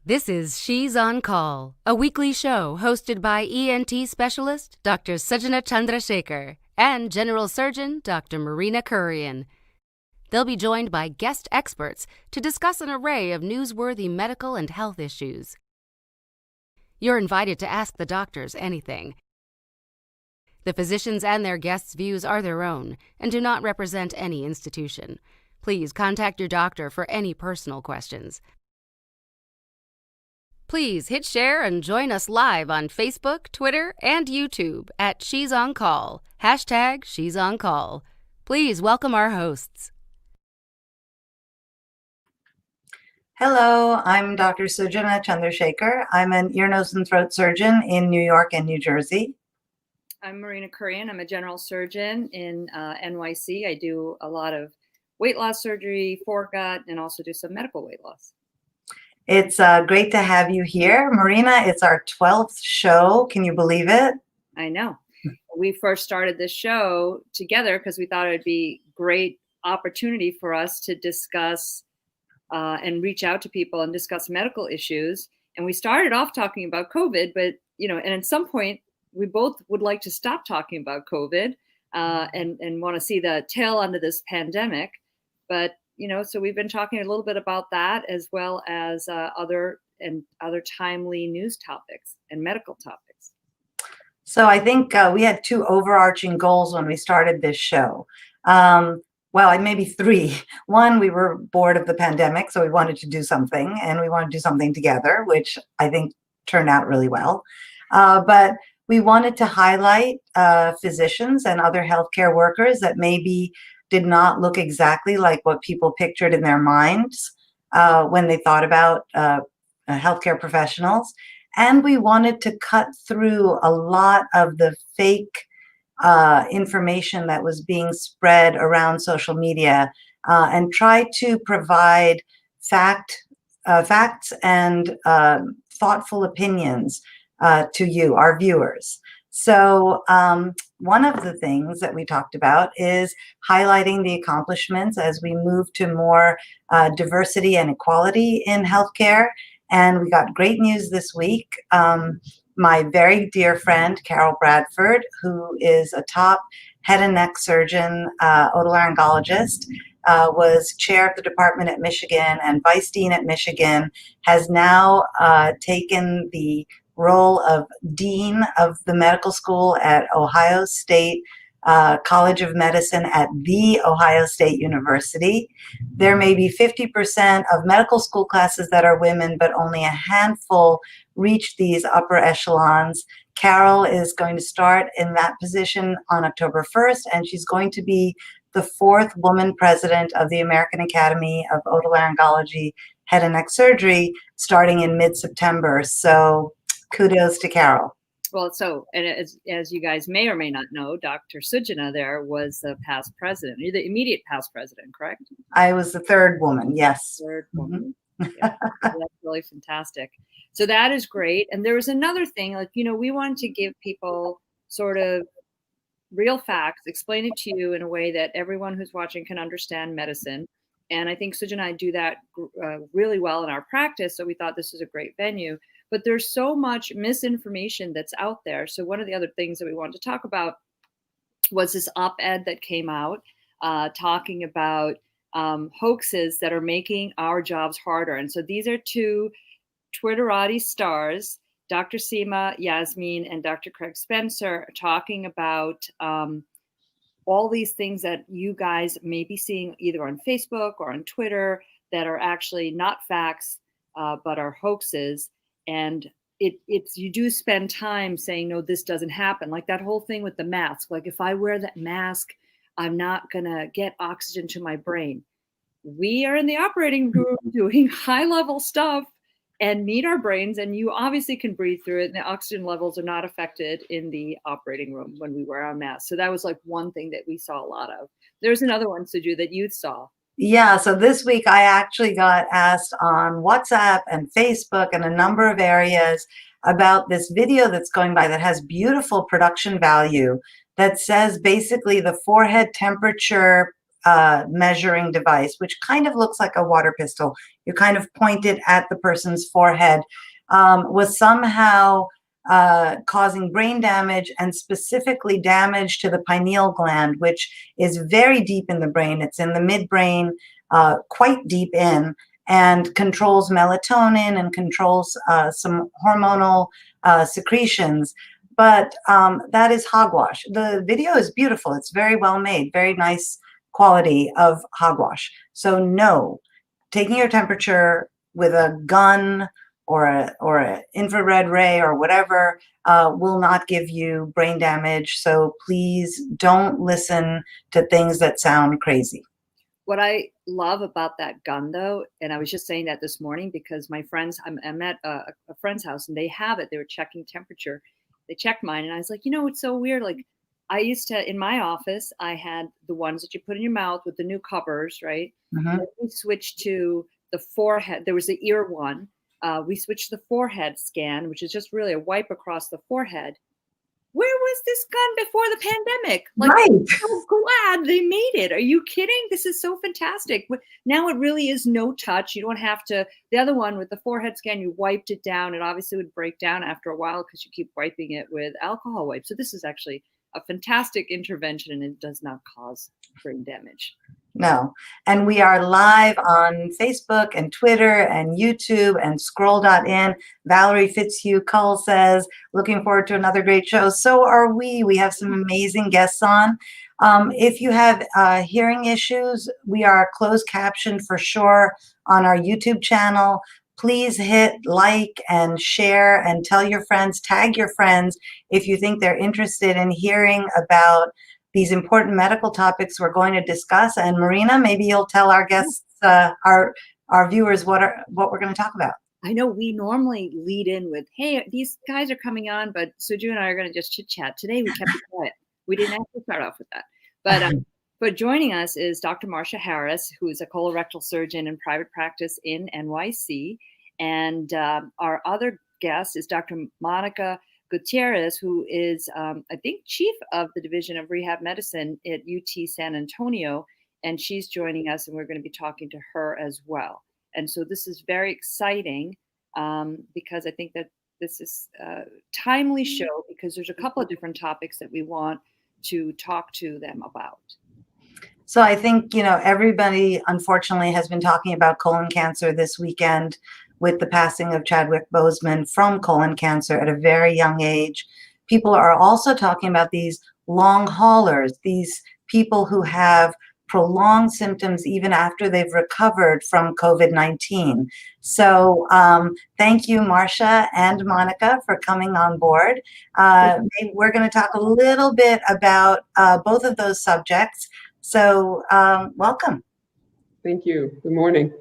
This is She's on Call, a weekly show hosted by ENT specialist Dr. Sujana Chandrasekhar and General Surgeon Dr. Marina Kurian. They'll be joined by guest experts to discuss an array of newsworthy medical and health issues. You're invited to ask the doctors anything. The physicians and their guests' views are their own and do not represent any institution. Please contact your doctor for any personal questions. Please hit share and join us live on Facebook, Twitter, and YouTube at She's on Call, hashtag She's on Call. Please welcome our hosts. Hello, I'm Dr. Sujana Chandrasekhar. I'm an ear, nose, and throat surgeon in New York and New Jersey. I'm Marina Kurian. I'm a general surgeon in NYC. I do a lot of weight loss surgery, foregut, and also do some medical weight loss. It's great to have you here. Marina, it's our 12th show. Can you believe it? I know. We first started this show together because we thought it would be a great opportunity for us to discuss and reach out to people and discuss medical issues. And we started off talking about COVID, but, and at some point, we both would like to stop talking about COVID and want to see the tail end of this pandemic. But so we've been talking a little bit about that as well as other timely news topics and medical topics. So I think we had two overarching goals when we started this show. Well, maybe three. One, we were bored of the pandemic, so we wanted to do something, and we wanted to do something together, which I think turned out really well. But we wanted to highlight physicians and other healthcare workers that maybe did not look exactly like what people pictured in their minds when they thought about healthcare professionals. And we wanted to cut through a lot of the fake information that was being spread around social media and try to provide facts and thoughtful opinions to you, our viewers. So one of the things that we talked about is highlighting the accomplishments as we move to more diversity and equality in healthcare. And we got great news this week. My very dear friend, Carol Bradford, who is a top head and neck surgeon, otolaryngologist, was chair of the department at Michigan and vice dean at Michigan, has now taken the role of dean of the medical school at Ohio State College of Medicine at The Ohio State University. There may be 50% of medical school classes that are women, but only a handful reach these upper echelons. Carol is going to start in that position on October 1st, and she's going to be the fourth woman president of the American Academy of Otolaryngology Head and Neck Surgery starting in mid-September. So kudos to Carol. Well, and as you guys may or may not know, Dr. Sujana there was the past president. You're the immediate past president, correct? I was the third woman, yes. Third woman. Yeah, that's really fantastic. So that is great. And there was another thing, we wanted to give people sort of real facts, explain it to you in a way that everyone who's watching can understand medicine. And I think Sujana and I do that really well in our practice. So we thought this was a great venue. But there's so much misinformation that's out there. So one of the other things that we wanted to talk about was this op-ed that came out talking about hoaxes that are making our jobs harder. And so these are two Twitterati stars, Dr. Seema Yasmin and Dr. Craig Spencer, talking about all these things that you guys may be seeing either on Facebook or on Twitter that are actually not facts, but are hoaxes. And it's you do spend time saying, no, this doesn't happen. Like that whole thing with the mask. Like if I wear that mask, I'm not going to get oxygen to my brain. We are in the operating room doing high level stuff and need our brains. And you obviously can breathe through it. And the oxygen levels are not affected in the operating room when we wear our masks. So that was like one thing that we saw a lot of. There's another one, Suju, that you saw. Yeah, so this week I actually got asked on WhatsApp and Facebook and a number of areas about this video that's going by that has beautiful production value that says basically the forehead temperature measuring device, which kind of looks like a water pistol. You kind of point it at the person's forehead, was somehow causing brain damage, and specifically damage to the pineal gland, which is very deep in the brain. It's in the midbrain, quite deep in, and controls melatonin and controls some hormonal secretions. But that is hogwash. The video is beautiful. It's very well made, very nice quality of hogwash. So no, taking your temperature with a gun or a infrared ray or whatever will not give you brain damage. So please don't listen to things that sound crazy. What I love about that gun, though, and I was just saying that this morning because my friends, I'm at a friend's house and they have it. They were checking temperature. They checked mine, and I was like, it's so weird. Like, I used to, in my office, I had the ones that you put in your mouth with the new covers, right? Mm-hmm. Then we switched to the forehead. There was the ear one. We switched to the forehead scan, which is just really a wipe across the forehead. Where was this gun before the pandemic? Like, right. I'm so glad they made it. Are you kidding? This is so fantastic. Now it really is no touch. You don't have to. The other one with the forehead scan, you wiped it down. It obviously would break down after a while because you keep wiping it with alcohol wipes. So this is actually a fantastic intervention, and it does not cause brain damage. No. And we are live on Facebook and Twitter and YouTube and scroll.in. Valerie Fitzhugh Cull says, looking forward to another great show. So are we. We have some amazing guests on. If you have hearing issues, we are closed captioned for sure on our YouTube channel. Please hit like and share and tell your friends, tag your friends if you think they're interested in hearing about these important medical topics we're going to discuss. And Marina, maybe you'll tell our guests, our viewers, what we're going to talk about. I know we normally lead in with, hey, these guys are coming on, but Suju and I are going to just chit chat. Today we kept it quiet. We didn't have to start off with that. But joining us is Dr. Marsha Harris, who is a colorectal surgeon in private practice in NYC. And our other guest is Dr. Marina Gutierrez, who is, I think, chief of the Division of Rehab Medicine at UT San Antonio. And she's joining us, and we're going to be talking to her as well. And so this is very exciting because I think that this is a timely show because there's a couple of different topics that we want to talk to them about. So I think, everybody, unfortunately, has been talking about colon cancer this weekend with the passing of Chadwick Boseman from colon cancer at a very young age. People are also talking about these long haulers, these people who have prolonged symptoms even after they've recovered from COVID-19. So thank you, Marsha and Monica, for coming on board. We're going to talk a little bit about both of those subjects. So welcome. Thank you. Good morning.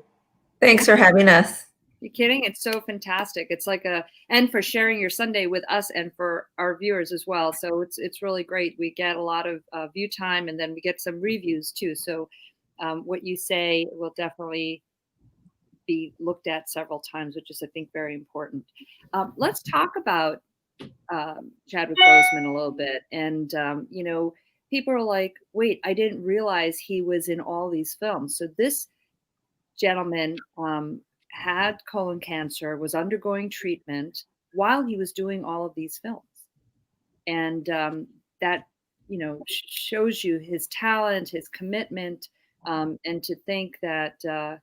Thanks for having us. You're kidding? It's so fantastic. It's like and for sharing your Sunday with us and for our viewers as well. So it's really great. We get a lot of view time, and then we get some reviews too. So what you say will definitely be looked at several times, which is, I think, very important. Let's talk about Chadwick Boseman a little bit. And, people are like, wait, I didn't realize he was in all these films. So this gentleman had colon cancer, was undergoing treatment while he was doing all of these films. And that, shows you his talent, his commitment, and to think that,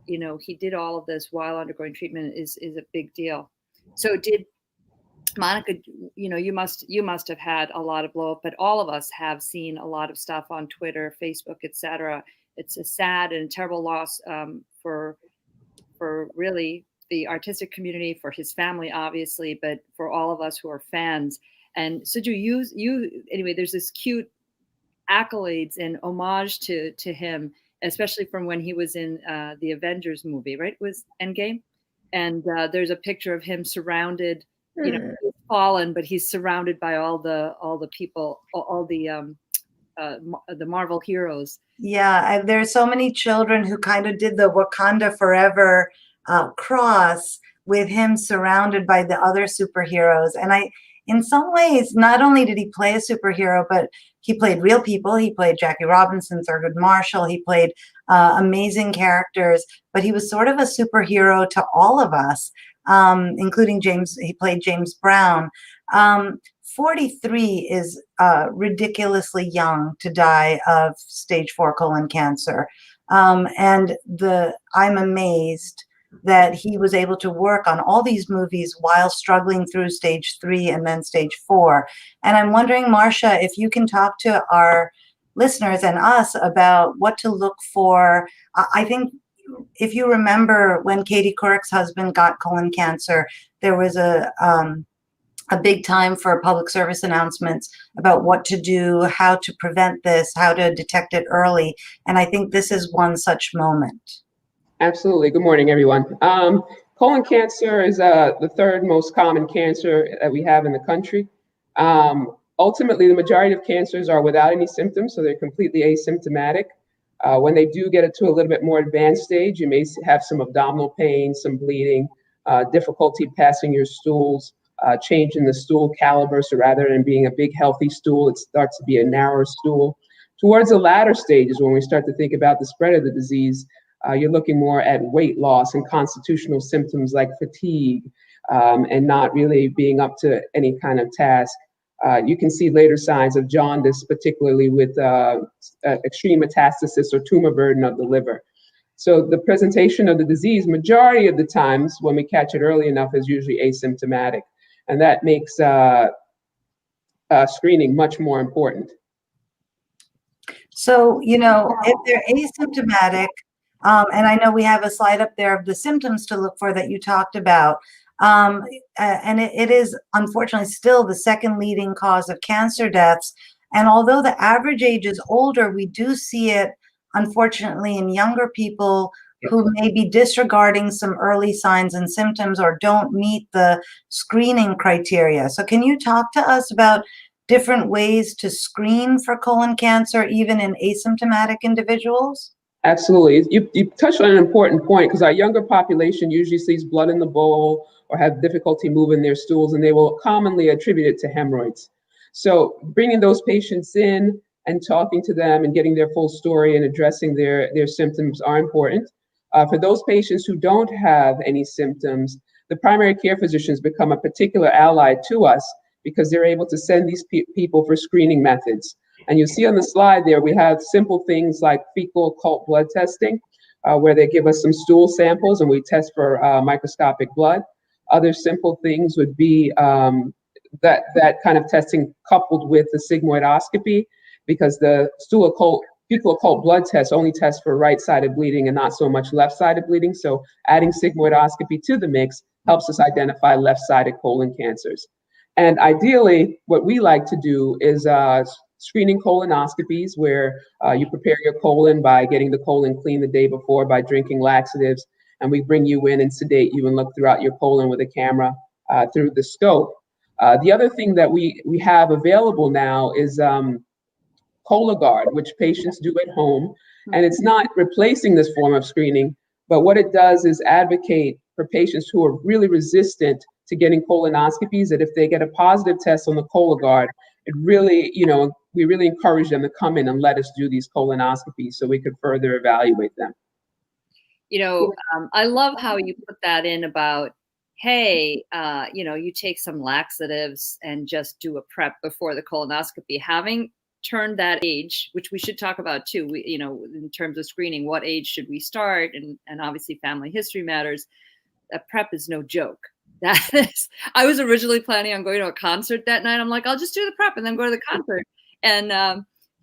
he did all of this while undergoing treatment is a big deal. So did Monica, you must have had a lot of blow up, but all of us have seen a lot of stuff on Twitter, Facebook, etc. It's a sad and terrible loss for really the artistic community, for his family, obviously, but for all of us who are fans. And so anyway, there's this cute accolades and homage to him, especially from when he was in the Avengers movie, right? It was Endgame. And there's a picture of him surrounded, he's fallen, but he's surrounded by all the people, all the Marvel heroes. Yeah, there's so many children who kind of did the Wakanda Forever cross with him surrounded by the other superheroes. And in some ways, not only did he play a superhero, but he played real people. He played Jackie Robinson, Thurgood Marshall. He played amazing characters, but he was sort of a superhero to all of us, including James. He played James Brown. 43 is ridiculously young to die of stage 4 colon cancer. And I'm amazed that he was able to work on all these movies while struggling through stage 3 and then stage 4. And I'm wondering, Marsha, if you can talk to our listeners and us about what to look for. I think if you remember when Katie Couric's husband got colon cancer, there was a big time for public service announcements about what to do, how to prevent this, how to detect it early. And I think this is one such moment. Absolutely. Good morning, everyone. Colon cancer is the third most common cancer that we have in the country. Ultimately, the majority of cancers are without any symptoms, so they're completely asymptomatic. When they do get it to a little bit more advanced stage, you may have some abdominal pain, some bleeding, difficulty passing your stools, change in the stool caliber. So rather than being a big, healthy stool, it starts to be a narrower stool. Towards the latter stages, when we start to think about the spread of the disease, you're looking more at weight loss and constitutional symptoms like fatigue, and not really being up to any kind of task. You can see later signs of jaundice, particularly with extreme metastasis or tumor burden of the liver. So the presentation of the disease, majority of the times when we catch it early enough, is usually asymptomatic. And that makes screening much more important. So, if they're asymptomatic, and I know we have a slide up there of the symptoms to look for that you talked about. And it is unfortunately still the second leading cause of cancer deaths. And although the average age is older, we do see it, unfortunately, in younger people who may be disregarding some early signs and symptoms or don't meet the screening criteria. So can you talk to us about different ways to screen for colon cancer, even in asymptomatic individuals? Absolutely. You touched on an important point, because our younger population usually sees blood in the bowl or have difficulty moving their stools, and they will commonly attribute it to hemorrhoids. So bringing those patients in and talking to them and getting their full story and addressing their symptoms are important. For those patients who don't have any symptoms, the primary care physicians become a particular ally to us, because they're able to send these people for screening methods. And you see on the slide there, we have simple things like fecal occult blood testing, where they give us some stool samples and we test for microscopic blood. Other simple things would be that kind of testing coupled with the sigmoidoscopy, because the fecal occult blood test only tests for right-sided bleeding and not so much left-sided bleeding. So adding sigmoidoscopy to the mix helps us identify left-sided colon cancers. And ideally, what we like to do is screening colonoscopies, where you prepare your colon by getting the colon clean the day before by drinking laxatives, and we bring you in and sedate you and look throughout your colon with a camera through the scope. The other thing that we have available now is Cologuard, which patients do at home, and it's not replacing this form of screening, but what it does is advocate for patients who are really resistant to getting colonoscopies, that if they get a positive test on the Cologuard, it really, we really encourage them to come in and let us do these colonoscopies so we could further evaluate them. I love how you put that in about, hey, you take some laxatives and just do a prep before the colonoscopy. Having turned that age, which we should talk about too, in terms of screening, what age should we start? And obviously family history matters. A prep is no joke. I was originally planning on going to a concert that night. I'm like, I'll just do the prep and then go to the concert. And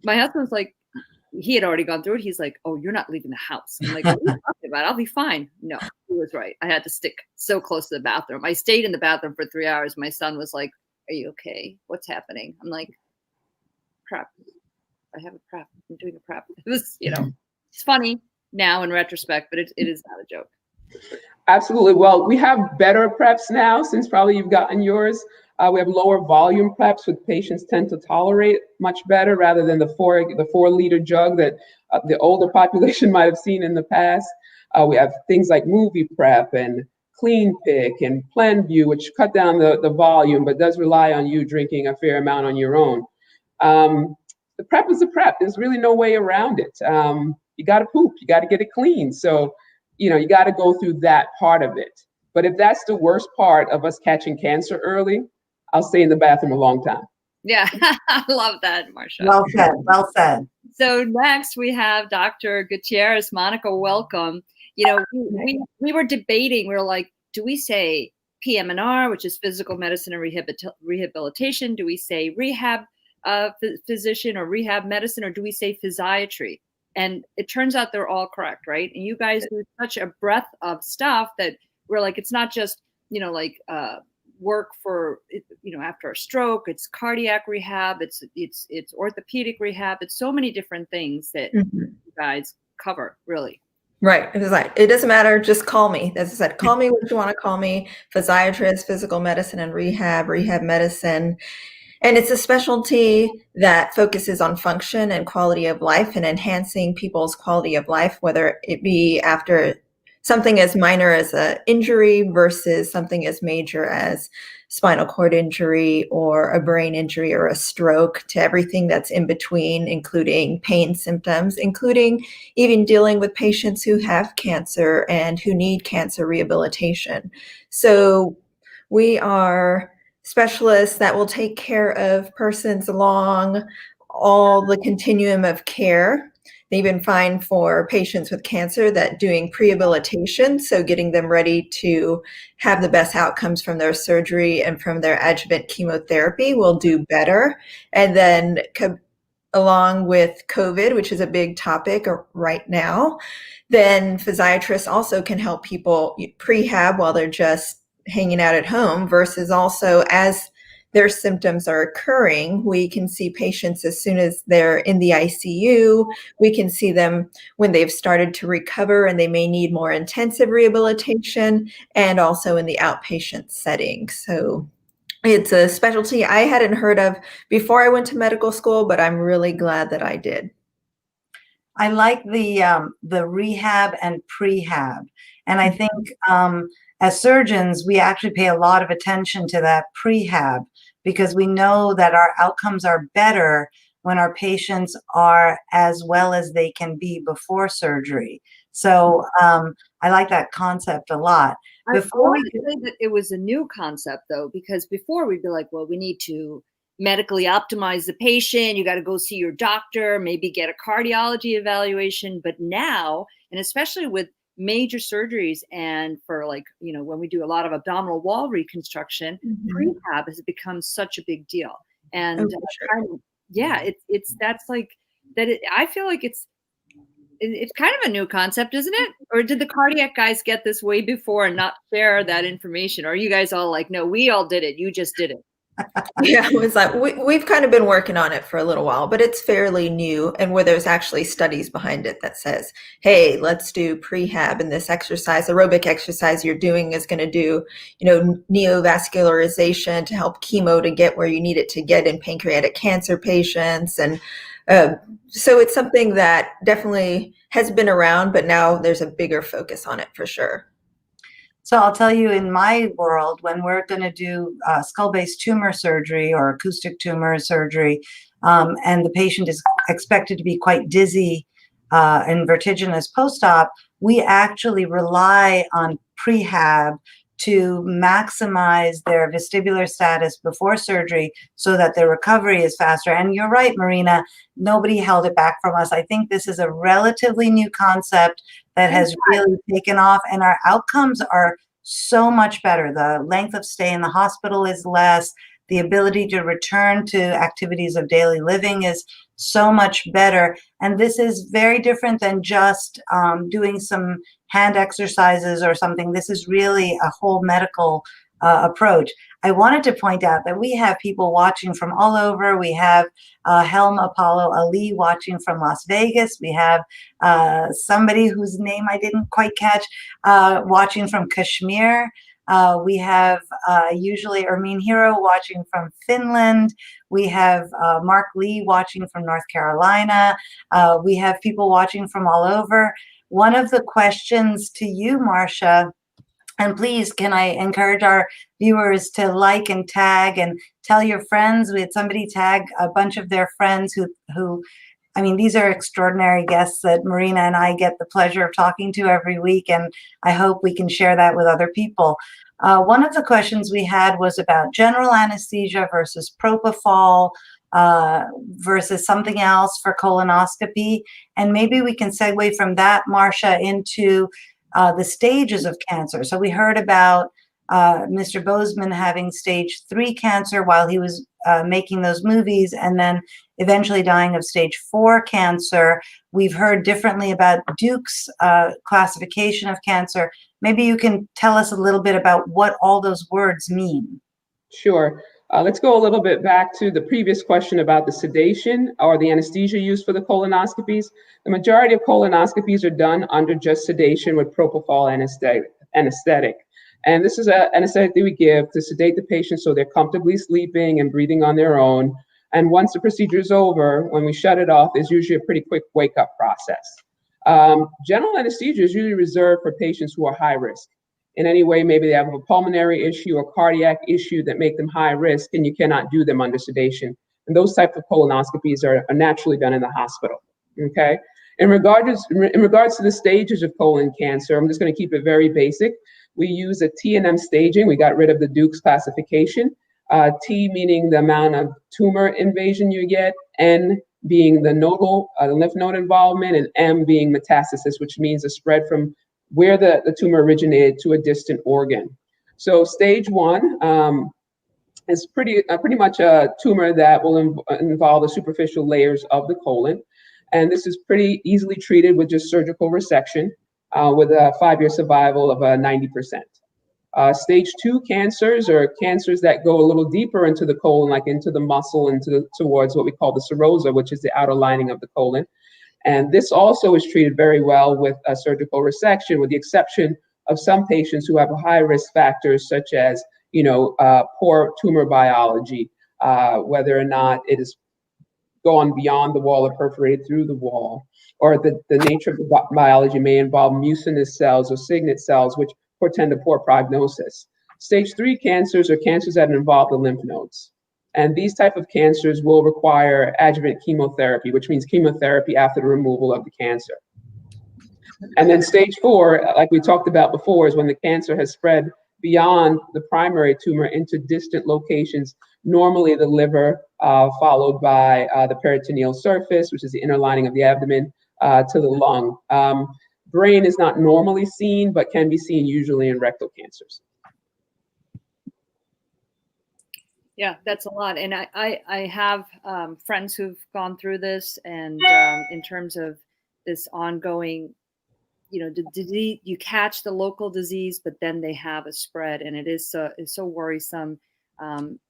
my husband's like, he had already gone through it. He's like, oh, you're not leaving the house. I'm like, what are you talking about? I'll be fine. No, he was right. I had to stick so close to the bathroom. I stayed in the bathroom for 3 hours. My son was like, are you okay? What's happening? I'm like, prep. I have a prep. I'm doing a prep. It was, it's funny now in retrospect, but it is not a joke. Absolutely. Well, we have better preps now, since probably you've gotten yours. We have lower volume preps, which patients tend to tolerate much better, rather than the 4-liter jug that the older population might have seen in the past. We have things like movie prep and clean pick and PlenView, which cut down the volume, but does rely on you drinking a fair amount on your own. the prep is a prep. There's really no way around it. You got to poop. You got to get it clean. So, you got to go through that part of it. But if that's the worst part of us catching cancer early, I'll stay in the bathroom a long time. Yeah, I love that, Marsha. Well said. Well said. So next we have Dr. Gutierrez. Monica, welcome. We were debating. We were like, do we say PM&R, which is physical medicine and rehabilitation? Do we say rehab physician or rehab medicine, or do we say physiatry? And it turns out they're all correct, right? And you guys do such a breadth of stuff that we're like, it's not just, work for, after a stroke, it's cardiac rehab, it's orthopedic rehab, it's so many different things that you guys cover, really. Right. It doesn't matter. Just call me. As I said, call me what you want to call me. Physiatrist, physical medicine and rehab medicine. And it's a specialty that focuses on function and quality of life and enhancing people's quality of life, whether it be after something as minor as an injury versus something as major as spinal cord injury or a brain injury or a stroke, to everything that's in between, including pain symptoms, including even dealing with patients who have cancer and who need cancer rehabilitation. So we are specialists that will take care of persons along all the continuum of care. They even find for patients with cancer that doing prehabilitation, so getting them ready to have the best outcomes from their surgery and from their adjuvant chemotherapy, will do better. And then along with COVID, which is a big topic right now, then physiatrists also can help people prehab while they're just hanging out at home, versus also as their symptoms are occurring, we can see patients as soon as they're in the ICU. We can see them when they've started to recover and they may need more intensive rehabilitation, and also in the outpatient setting. So it's a specialty I hadn't heard of before I went to medical school, but I'm really glad that I did. I like the rehab and prehab. And I think as surgeons, we actually pay a lot of attention to that prehab, because we know that our outcomes are better when our patients are as well as they can be before surgery. So I like that concept a lot. Before we say that it was a new concept, though, because before we'd be like, well, we need to medically optimize the patient. You got to go see your doctor, maybe get a cardiology evaluation. But now, and especially with major surgeries, and for when we do a lot of abdominal wall reconstruction, prehab has become such a big deal. And that's like that. I feel like it's kind of a new concept, isn't it? Or did the cardiac guys get this way before and not share that information? Or are you guys all like, no, we all did it, you just did it? Yeah, it was like we've kind of been working on it for a little while, but it's fairly new, and where there's actually studies behind it that says, hey, let's do prehab, and this exercise, aerobic exercise you're doing is going to do, neovascularization to help chemo to get where you need it to get in pancreatic cancer patients. And so it's something that definitely has been around, but now there's a bigger focus on it for sure. So I'll tell you, in my world, when we're going to do skull-based tumor surgery or acoustic tumor surgery, and the patient is expected to be quite dizzy and vertiginous post-op, we actually rely on prehab to maximize their vestibular status before surgery so that their recovery is faster. And you're right, Marina, nobody held it back from us. I think this is a relatively new concept that has really taken off, and our outcomes are so much better. The length of stay in the hospital is less. The ability to return to activities of daily living is so much better. And this is very different than just doing some hand exercises or something. This is really a whole medical approach. I wanted to point out that we have people watching from all over. We have Helm Apollo Ali watching from Las Vegas. We have somebody whose name I didn't quite catch watching from Kashmir. We have usually Ermine Hero watching from Finland. We have Mark Lee watching from North Carolina. We have people watching from all over. One of the questions to you, Marsha, And please, can I encourage our viewers to like and tag and tell your friends? We had somebody tag a bunch of their friends who I mean, these are extraordinary guests that Marina and I get the pleasure of talking to every week, and I hope we can share that with other people. One of the questions we had was about general anesthesia versus propofol versus something else for colonoscopy. And maybe we can segue from that, Marsha, into the stages of cancer. So we heard about Mr. Bozeman having stage 3 cancer while he was making those movies, and then eventually dying of stage 4 cancer. We've heard differently about Duke's classification of cancer. Maybe you can tell us a little bit about what all those words mean. Sure. Let's go a little bit back to the previous question about the sedation or the anesthesia used for the colonoscopies. The majority of colonoscopies are done under just sedation with propofol anesthetic. And this is an anesthetic that we give to sedate the patient so they're comfortably sleeping and breathing on their own. And once the procedure is over, when we shut it off, there's usually a pretty quick wake-up process. General anesthesia is usually reserved for patients who are high risk. In any way, maybe they have a pulmonary issue or cardiac issue that make them high risk, and you cannot do them under sedation. And those types of colonoscopies are naturally done in the hospital, okay? In regards to the stages of colon cancer, I'm just gonna keep it very basic. We use a T&M staging. We got rid of the Duke's classification. T meaning the amount of tumor invasion you get, N being the nodal, the lymph node involvement, and M being metastasis, which means a spread from where the tumor originated to a distant organ. So stage 1 is pretty much a tumor that will involve the superficial layers of the colon. And this is pretty easily treated with just surgical resection with a 5-year survival of 90%. Stage 2 cancers are cancers that go a little deeper into the colon, like into the muscle, towards what we call the serosa, which is the outer lining of the colon. And this also is treated very well with a surgical resection, with the exception of some patients who have high risk factors, such as, poor tumor biology, whether or not it is gone beyond the wall or perforated through the wall, or the nature of the biology may involve mucinous cells or signet cells, which portend a poor prognosis. Stage 3 cancers are cancers that involve the lymph nodes. And these type of cancers will require adjuvant chemotherapy, which means chemotherapy after the removal of the cancer. And then stage 4, like we talked about before, is when the cancer has spread beyond the primary tumor into distant locations, normally the liver, followed by the peritoneal surface, which is the inner lining of the abdomen, to the lung. Brain is not normally seen, but can be seen usually in rectal cancers. Yeah, that's a lot. And I have friends who've gone through this, and in terms of this ongoing, the disease, you catch the local disease, but then they have a spread, and it's so worrisome,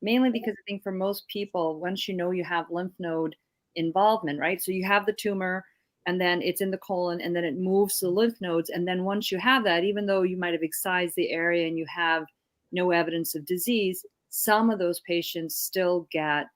mainly because I think for most people, once you have lymph node involvement, right? So you have the tumor, and then it's in the colon, and then it moves to the lymph nodes. And then once you have that, even though you might have excised the area and you have no evidence of disease, some of those patients still get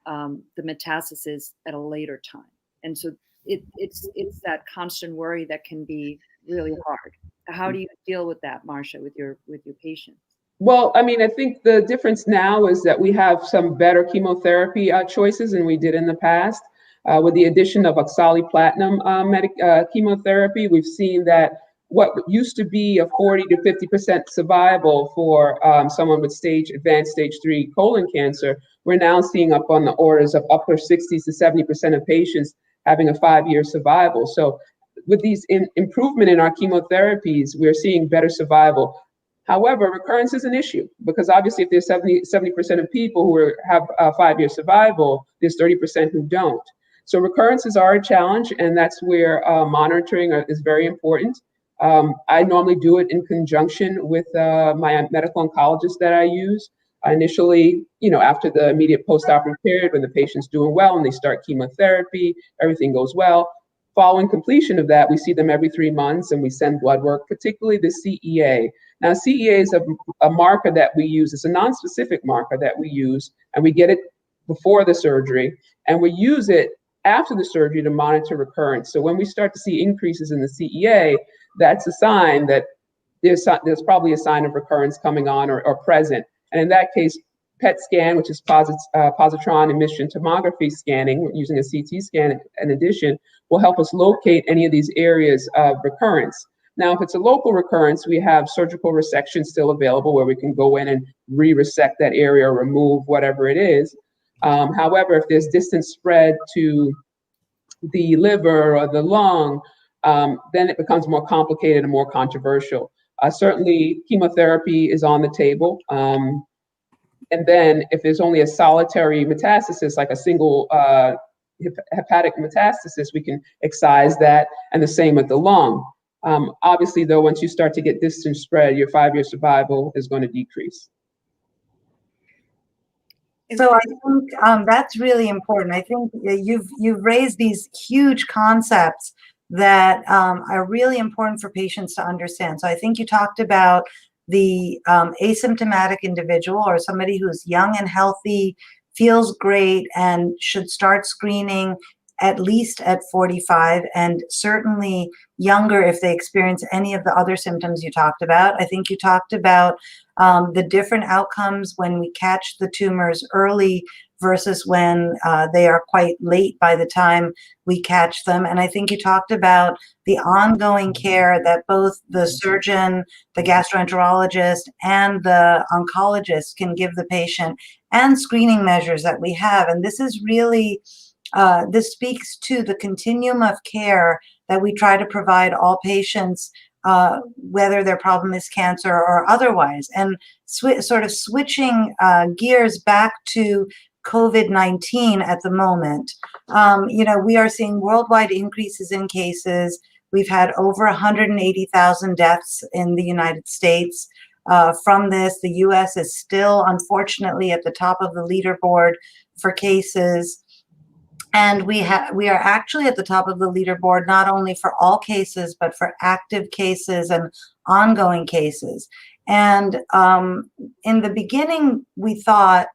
the metastasis at a later time. And so it's that constant worry that can be really hard. How do you deal with that, Marsha, with your patients? Well, I mean, I think the difference now is that we have some better chemotherapy choices than we did in the past. With the addition of oxaliplatinum chemotherapy, we've seen that what used to be a 40 to 50% survival for someone with advanced stage 3 colon cancer, we're now seeing up on the orders of upper 60s to 70% of patients having a 5-year survival. So with these improvement in our chemotherapies, we're seeing better survival. However, recurrence is an issue, because obviously if there's 70% of people who have a 5-year survival, there's 30% who don't. So recurrences are a challenge, and that's where monitoring is very important. I normally do it in conjunction with my medical oncologist that I use. Initially, after the immediate postoperative period, when the patient's doing well and they start chemotherapy, everything goes well. Following completion of that, we see them every 3 months and we send blood work, particularly the CEA. Now, CEA is a marker that we use. It's a non-specific marker that we use, and we get it before the surgery, and we use it after the surgery to monitor recurrence. So when we start to see increases in the CEA, that's a sign that there's probably a sign of recurrence coming on or present. And in that case, PET scan, which is positron emission tomography scanning using a CT scan in addition, will help us locate any of these areas of recurrence. Now, if it's a local recurrence, we have surgical resection still available where we can go in and re-resect that area or remove whatever it is. However, if there's distant spread to the liver or the lung, then it becomes more complicated and more controversial. Certainly, chemotherapy is on the table. And then if there's only a solitary metastasis, like a single hepatic metastasis, we can excise that, and the same with the lung. Obviously, though, once you start to get distant spread, your 5-year survival is going to decrease. So I think that's really important. I think you've raised these huge concepts that are really important for patients to understand. So I think you talked about the asymptomatic individual, or somebody who's young and healthy, feels great, and should start screening at least at 45, and certainly younger if they experience any of the other symptoms you talked about. I think you talked about the different outcomes when we catch the tumors early versus when they are quite late by the time we catch them. And I think you talked about the ongoing care that both the surgeon, the gastroenterologist, and the oncologist can give the patient, and screening measures that we have. And this is really, this speaks to the continuum of care that we try to provide all patients, whether their problem is cancer or otherwise. And sort of switching gears back to COVID-19 at the moment, we are seeing worldwide increases in cases. We've had over 180,000 deaths in the United States from this. The US is still, unfortunately, at the top of the leaderboard for cases. And we are actually at the top of the leaderboard, not only for all cases, but for active cases and ongoing cases. And in the beginning, we thought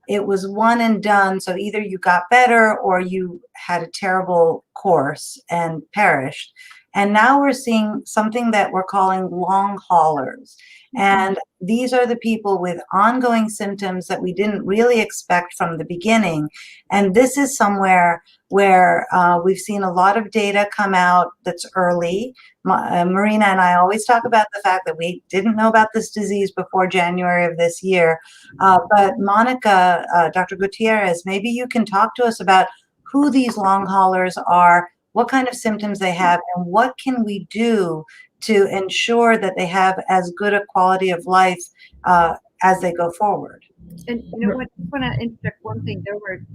it was one and done. So either you got better or you had a terrible course and perished. And now we're seeing something that we're calling long haulers. And these are the people with ongoing symptoms that we didn't really expect from the beginning. And this is somewhere where we've seen a lot of data come out that's early. Marina and I always talk about the fact that we didn't know about this disease before January of this year. But Monica, Dr. Gutierrez, maybe you can talk to us about who these long haulers are, what kind of symptoms they have, and what can we do to ensure that they have as good a quality of life as they go forward. And you know what, I want to interject one thing.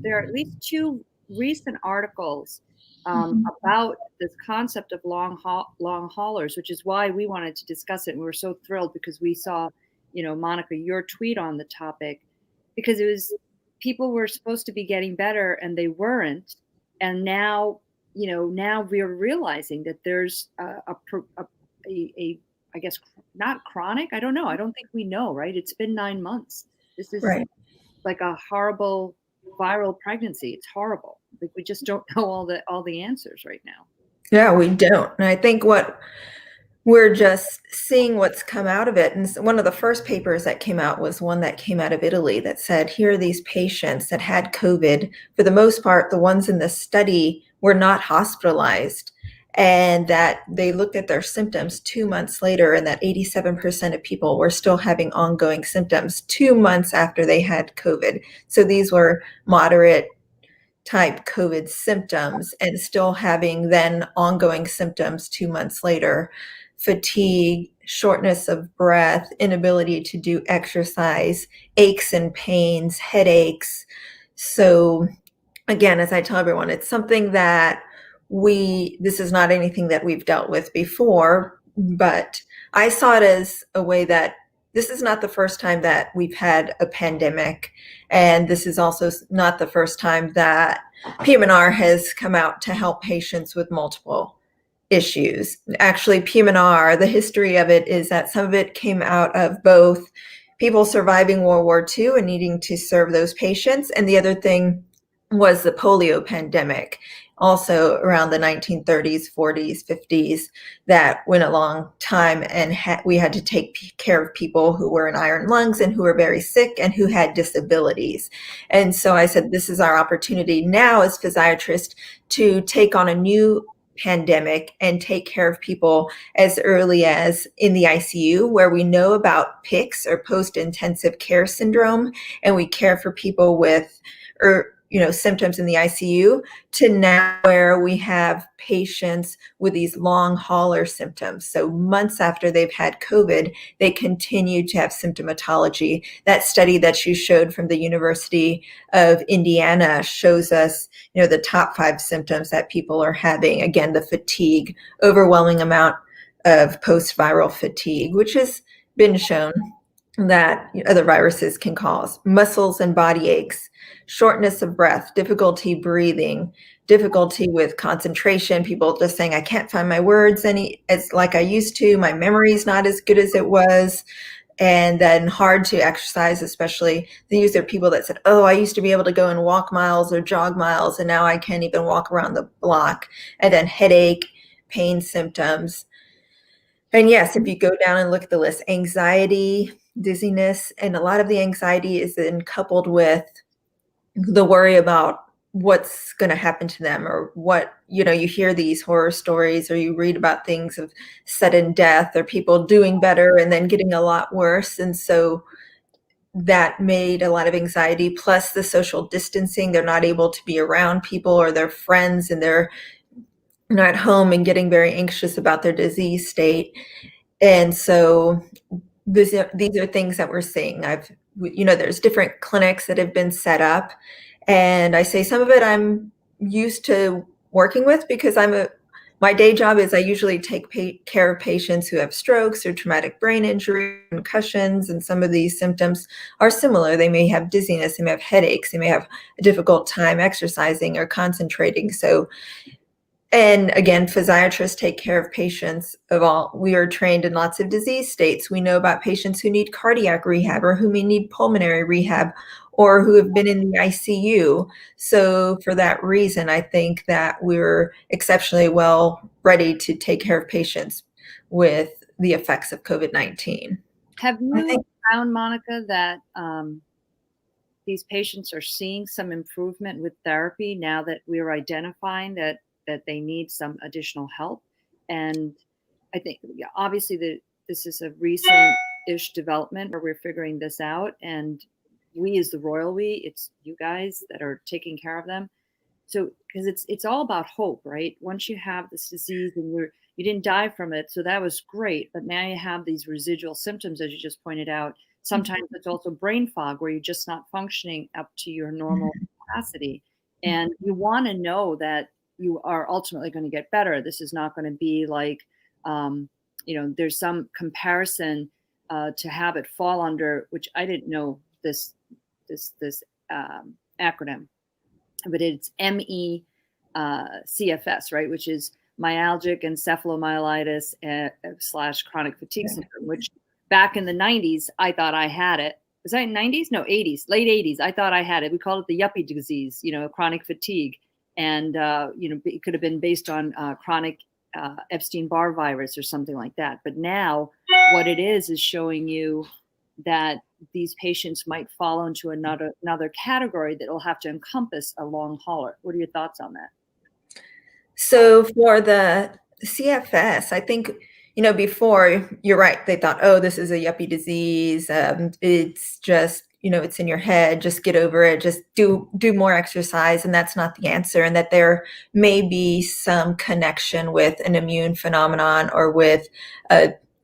There are at least 2 recent articles about this concept of long haulers, which is why we wanted to discuss it. And we were so thrilled because we saw, Monica, your tweet on the topic, because it was people were supposed to be getting better and they weren't. And now, now we're realizing that there's a I guess not chronic. I don't know. I don't think we know, right? It's been 9 months. This is right. Like a horrible viral pregnancy. It's horrible. Like we just don't know all the answers right now. Yeah, we don't. And I think what we're just seeing what's come out of it. And one of the first papers that came out was one that came out of Italy that said, here are these patients that had COVID. For the most part, the ones in the study were not hospitalized, and that they looked at their symptoms 2 months later, and that 87% of people were still having ongoing symptoms 2 months after they had COVID. So these were moderate type COVID symptoms and still having then ongoing symptoms 2 months later: fatigue, shortness of breath, inability to do exercise, aches and pains, headaches. So again, as I tell everyone, it's something that this is not anything that we've dealt with before, but I saw it as a way that this is not the first time that we've had a pandemic. And this is also not the first time that PM&R has come out to help patients with multiple issues. Actually, PM&R, the history of it is that some of it came out of both people surviving World War II and needing to serve those patients. And the other thing was the polio pandemic. also around the 1930s, 40s, 50s that went a long time, and we had to take care of people who were in iron lungs and who were very sick and who had disabilities. And so I said, this is our opportunity now as physiatrists to take on a new pandemic and take care of people as early as in the ICU, where we know about PICS, or post-intensive care syndrome, and we care for people with symptoms in the ICU, to now where we have patients with these long hauler symptoms. So months after they've had COVID, they continue to have symptomatology. That study that you showed from the University of Indiana shows us, the top 5 symptoms that people are having. Again, the fatigue, overwhelming amount of post-viral fatigue, which has been shown that other viruses can cause. Muscles and body aches, shortness of breath, difficulty breathing, difficulty with concentration, people just saying, I can't find my words as like I used to, my memory's not as good as it was. And then hard to exercise, especially these are people that said, oh, I used to be able to go and walk miles or jog miles, and now I can't even walk around the block. And then headache, pain symptoms. And yes, if you go down and look at the list, anxiety, dizziness, and a lot of the anxiety is then coupled with the worry about what's going to happen to them, or what, you hear these horror stories, or you read about things of sudden death, or people doing better and then getting a lot worse. And so that made a lot of anxiety, plus the social distancing. They're not able to be around people or their friends, and they're at home and getting very anxious about their disease state. And so these are things that we're seeing. There's different clinics that have been set up, and I say some of it I'm used to working with because my day job is I usually take care of patients who have strokes or traumatic brain injury, concussions, and some of these symptoms are similar. They may have dizziness, they may have headaches, they may have a difficult time exercising or concentrating. And again, physiatrists take care of patients of all. We are trained in lots of disease states. We know about patients who need cardiac rehab, or who may need pulmonary rehab, or who have been in the ICU. So for that reason, I think that we're exceptionally well ready to take care of patients with the effects of COVID-19. Have you found, Monica, that these patients are seeing some improvement with therapy now that we're identifying that they need some additional help? And I think obviously this is a recent-ish development where we're figuring this out, and we as the royal it's you guys that are taking care of them. So because it's all about hope, right? Once you have this disease and you didn't die from it, so that was great, but now you have these residual symptoms, as you just pointed out. Sometimes it's also brain fog, where you're just not functioning up to your normal capacity, and you want to know that you are ultimately going to get better. This is not going to be like, there's some comparison to have it fall under, which I didn't know this acronym, but it's MECFS, right? Which is myalgic encephalomyelitis / chronic fatigue syndrome, which back in the 90s, I thought I had it. Was that in 90s? No, 80s, late 80s. I thought I had it. We called it the yuppie disease, chronic fatigue. And, it could have been based on chronic Epstein-Barr virus or something like that. But now what it is showing you that these patients might fall into another category that will have to encompass a long hauler. What are your thoughts on that? So for the CFS, I think, before, you're right, they thought, oh, this is a yuppie disease. It's just, it's in your head, just get over it, just do more exercise. And that's not the answer. And that there may be some connection with an immune phenomenon, or with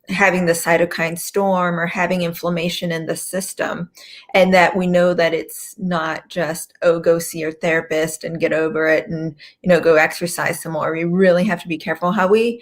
having the cytokine storm, or having inflammation in the system. And that we know that it's not just, oh, go see your therapist and get over it and, go exercise some more. We really have to be careful how we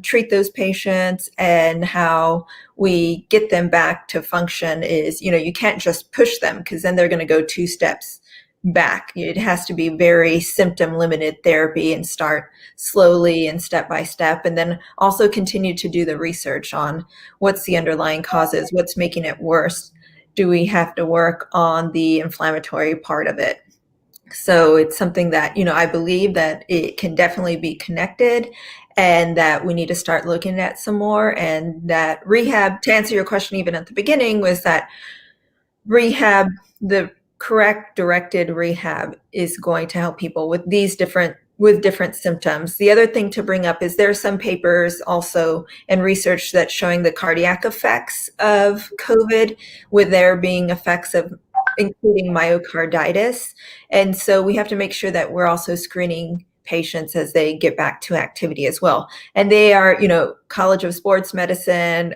treat those patients, and how we get them back to function is, you can't just push them, because then they're going to go 2 steps back. It has to be very symptom limited therapy, and start slowly and step by step, and then also continue to do the research on what's the underlying causes, what's making it worse. Do we have to work on the inflammatory part of it? So it's something that, I believe that it can definitely be connected, and that we need to start looking at some more. And that rehab, to answer your question even at the beginning, was that rehab, the correct directed rehab, is going to help people with different symptoms. The other thing to bring up is there are some papers also and research that's showing the cardiac effects of COVID, with there being effects of including myocarditis. And so we have to make sure that we're also screening patients as they get back to activity as well. And they are, College of Sports Medicine,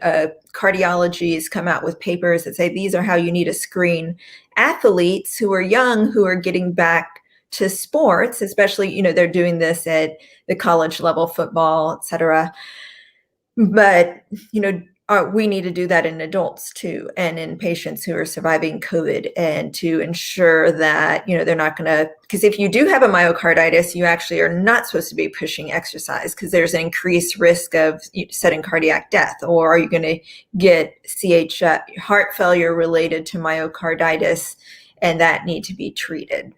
cardiology has come out with papers that say these are how you need to screen athletes who are young, who are getting back to sports, especially, they're doing this at the college level, football, et cetera. But, we need to do that in adults too, and in patients who are surviving COVID, and to ensure that, they're not going to, because if you do have a myocarditis, you actually are not supposed to be pushing exercise, because there's an increased risk of sudden cardiac death. Or are you going to get heart failure related to myocarditis, and that need to be treated?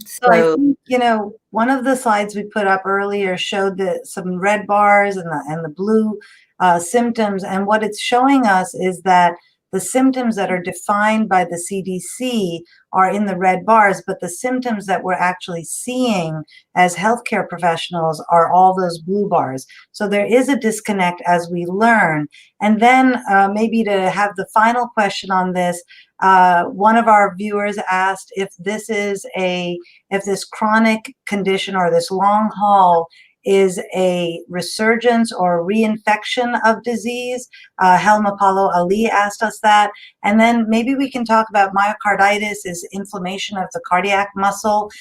So I think, one of the slides we put up earlier showed some red bars and the blue symptoms. And what it's showing us is that the symptoms that are defined by the CDC are in the red bars, but the symptoms that we're actually seeing as healthcare professionals are all those blue bars. So there is a disconnect as we learn. And then maybe to have the final question on this, one of our viewers asked if this chronic condition or this long haul is a resurgence or reinfection of disease. Helma Paulo Ali asked us that. And then maybe we can talk about myocarditis is inflammation of the cardiac muscle.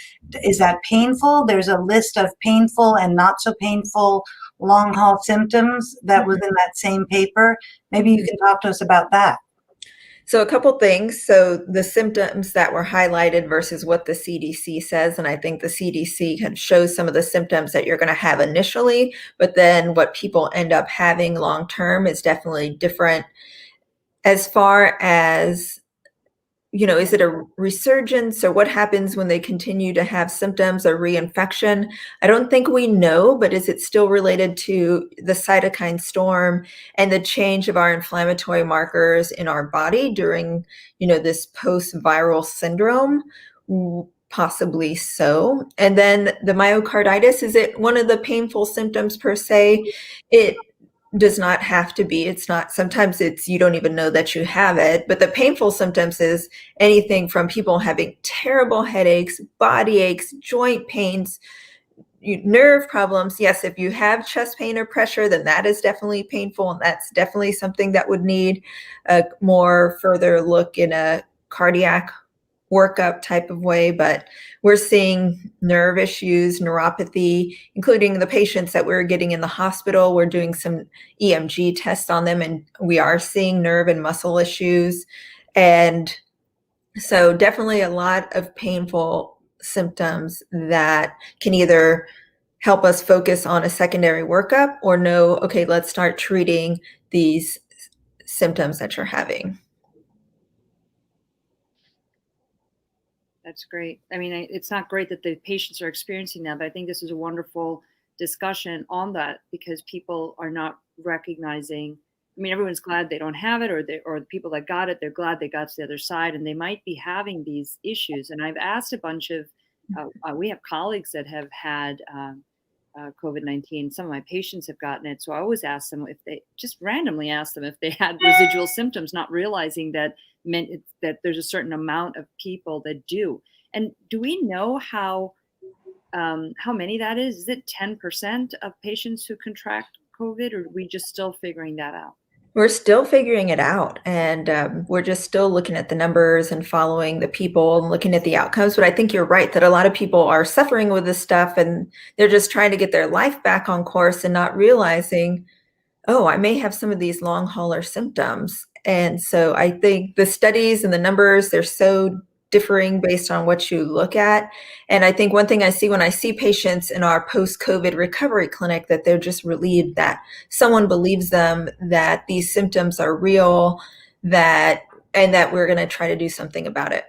Is that painful? There's a list of painful and not so painful long haul symptoms that was in that same paper. Maybe you can talk to us about that. So a couple things. So the symptoms that were highlighted versus what the CDC says, and I think the CDC can show some of the symptoms that you're going to have initially, but then what people end up having long term is definitely different. As far as, is it a resurgence, or what happens when they continue to have symptoms or reinfection? I don't think we know, but is it still related to the cytokine storm and the change of our inflammatory markers in our body during, this post-viral syndrome? Possibly so. And then the myocarditis, is it one of the painful symptoms per se? It does not have to be. It's not. Sometimes you don't even know that you have it. But the painful symptoms is anything from people having terrible headaches, body aches, joint pains, nerve problems. Yes, if you have chest pain or pressure, then that is definitely painful. And that's definitely something that would need a more further look in a cardiac workup type of way. But we're seeing nerve issues, neuropathy, including the patients that we're getting in the hospital. We're doing some EMG tests on them, and we are seeing nerve and muscle issues. And so definitely a lot of painful symptoms that can either help us focus on a secondary workup or know, okay, let's start treating these symptoms that you're having. That's great. I mean, it's not great that the patients are experiencing that, but I think this is a wonderful discussion on that, because people are not recognizing. I mean, everyone's glad they don't have it, or the people that got it, they're glad they got to the other side, and they might be having these issues. And I've asked a bunch of, we have colleagues that have had COVID-19. Some of my patients have gotten it. So I always ask them if they just randomly ask them if they had residual symptoms, not realizing that that there's a certain amount of people that do. And do we know how many that is? Is it 10% of patients who contract COVID, or are we just still figuring that out? We're still figuring it out, and we're just still looking at the numbers and following the people and looking at the outcomes. But I think you're right that a lot of people are suffering with this stuff, and they're just trying to get their life back on course and not realizing, oh, I may have some of these long hauler symptoms. And so I think the studies and the numbers, they're so differing based on what you look at. And I think one thing I see when I see patients in our post-COVID recovery clinic, that they're just relieved that someone believes them, that these symptoms are real, and that we're going to try to do something about it.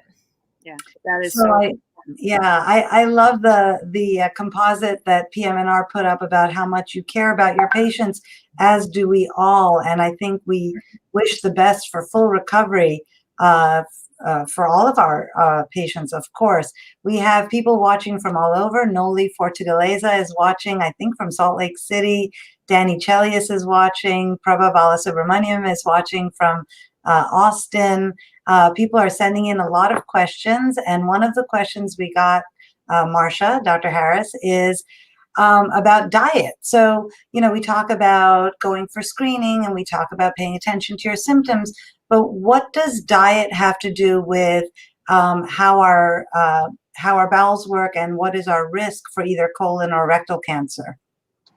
Yeah, that is so Yeah, I love the composite that PM&R put up about how much you care about your patients, as do we all. And I think we wish the best for full recovery for all of our patients, of course. We have people watching from all over. Noli Fortigaleza is watching, I think, from Salt Lake City. Danny Chelius is watching. Prabha Balasubramaniam is watching from Austin. People are sending in a lot of questions, and one of the questions we got, Marsha, Dr. Harris, is about diet. So, we talk about going for screening and we talk about paying attention to your symptoms, but what does diet have to do with how our bowels work, and what is our risk for either colon or rectal cancer?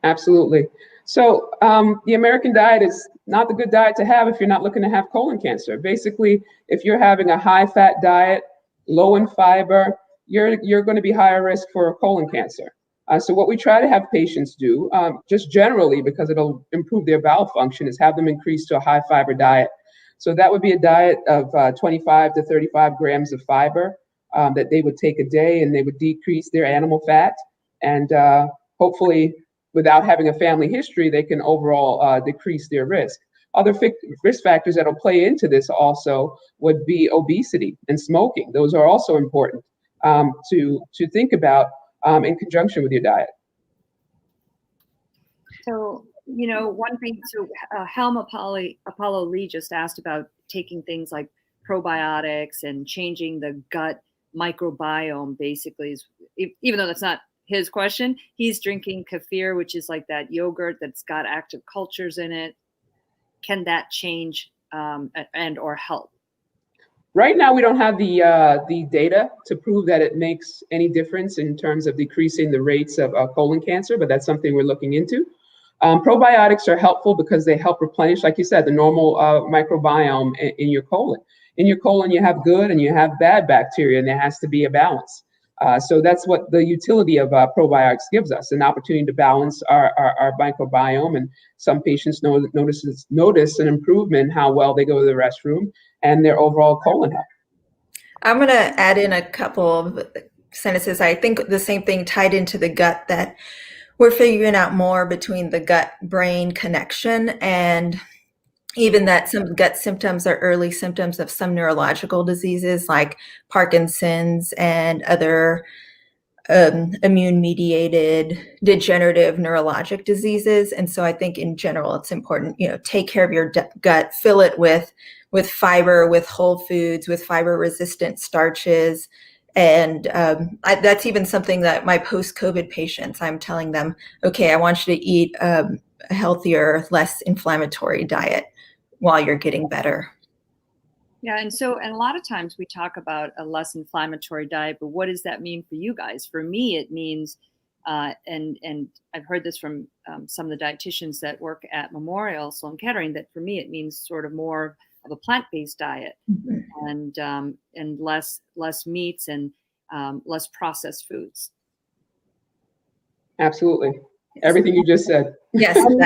Absolutely. So the American diet is not the good diet to have if you're not looking to have colon cancer. Basically, if you're having a high-fat diet, low in fiber, you're going to be higher risk for colon cancer. So what we try to have patients do, just generally, because it'll improve their bowel function, is have them increase to a high-fiber diet. So that would be a diet of 25 to 35 grams of fiber that they would take a day, and they would decrease their animal fat. And hopefully, without having a family history, they can overall decrease their risk. Other risk factors that'll play into this also would be obesity and smoking. Those are also important to think about in conjunction with your diet. So, one thing, so Helm Apollo Lee just asked about taking things like probiotics and changing the gut microbiome, basically, even though that's not his question. He's drinking kefir, which is like that yogurt that's got active cultures in it. Can that change and or help? Right now, we don't have the data to prove that it makes any difference in terms of decreasing the rates of colon cancer, but that's something we're looking into. Probiotics are helpful because they help replenish, like you said, the normal microbiome in your colon. In your colon, you have good and you have bad bacteria, and there has to be a balance. So that's what the utility of probiotics gives us, an opportunity to balance our microbiome. And some patients notice an improvement in how well they go to the restroom and their overall colon health. I'm going to add in a couple of sentences. I think the same thing tied into the gut, that we're figuring out more between the gut-brain connection, and even that some gut symptoms are early symptoms of some neurological diseases like Parkinson's and other immune-mediated degenerative neurologic diseases. And so I think in general, it's important, take care of your gut, fill it with fiber, with whole foods, with fiber-resistant starches. And that's even something that my post-COVID patients, I'm telling them, okay, I want you to eat a healthier, less inflammatory diet while you're getting better. Yeah, and a lot of times we talk about a less inflammatory diet, but what does that mean for you guys? For me, it means, and I've heard this from some of the dietitians that work at Memorial Sloan Kettering, that for me it means sort of more of a plant-based diet, mm-hmm. and less meats and less processed foods. Absolutely. Everything you just said. Yes, that's from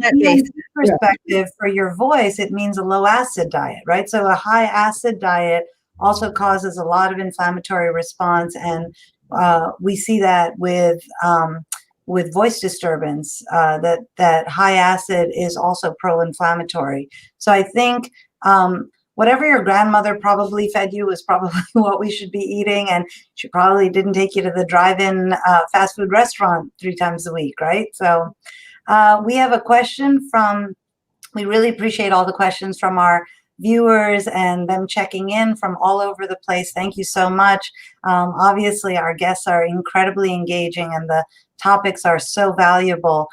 that perspective. For your voice, it means a low acid diet, right? So a high acid diet also causes a lot of inflammatory response, and we see that with voice disturbance. That high acid is also pro-inflammatory. So I think whatever your grandmother probably fed you is probably what we should be eating. And she probably didn't take you to the drive-in fast food restaurant 3 times a week, right? So we have a question we really appreciate all the questions from our viewers and them checking in from all over the place. Thank you so much. Obviously, our guests are incredibly engaging and the topics are so valuable.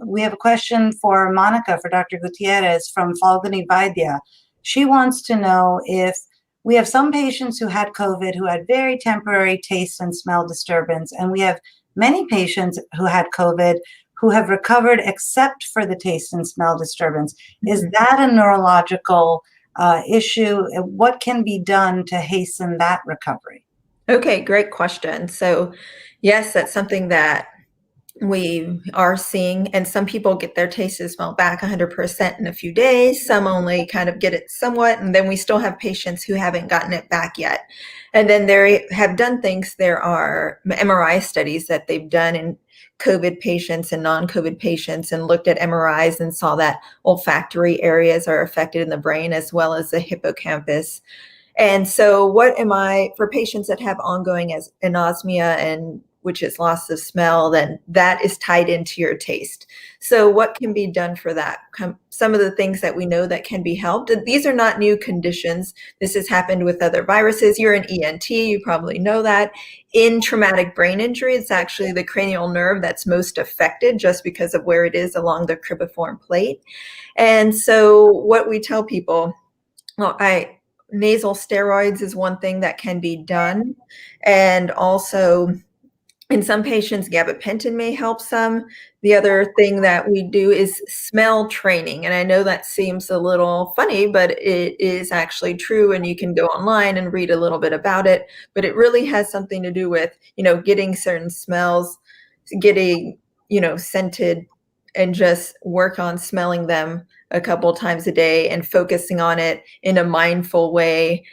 We have a question for Monica, for Dr. Gutierrez from Falguni Vaidya. She wants to know if we have some patients who had COVID who had very temporary taste and smell disturbance, and we have many patients who had COVID who have recovered except for the taste and smell disturbance. Is that a neurological issue? What can be done to hasten that recovery? Okay, great question. So yes, that's something that we are seeing, and some people get their taste and smell back 100% in a few days. Some only kind of get it somewhat. And then we still have patients who haven't gotten it back yet. And then they have done things. There are MRI studies that they've done in COVID patients and non-COVID patients and looked at MRIs and saw that olfactory areas are affected in the brain as well as the hippocampus. And so for patients that have ongoing anosmia, and which is loss of smell, then that is tied into your taste. So what can be done for that? Some of the things that we know that can be helped. And these are not new conditions. This has happened with other viruses. You're an ENT, you probably know that. In traumatic brain injury, it's actually the cranial nerve that's most affected just because of where it is along the cribriform plate. And so what we tell people, nasal steroids is one thing that can be done. And also in some patients, gabapentin may help some. The other thing that we do is smell training. And I know that seems a little funny, but it is actually true. And you can go online and read a little bit about it. But it really has something to do with, getting certain smells, getting, scented, and just work on smelling them a couple times a day and focusing on it in a mindful way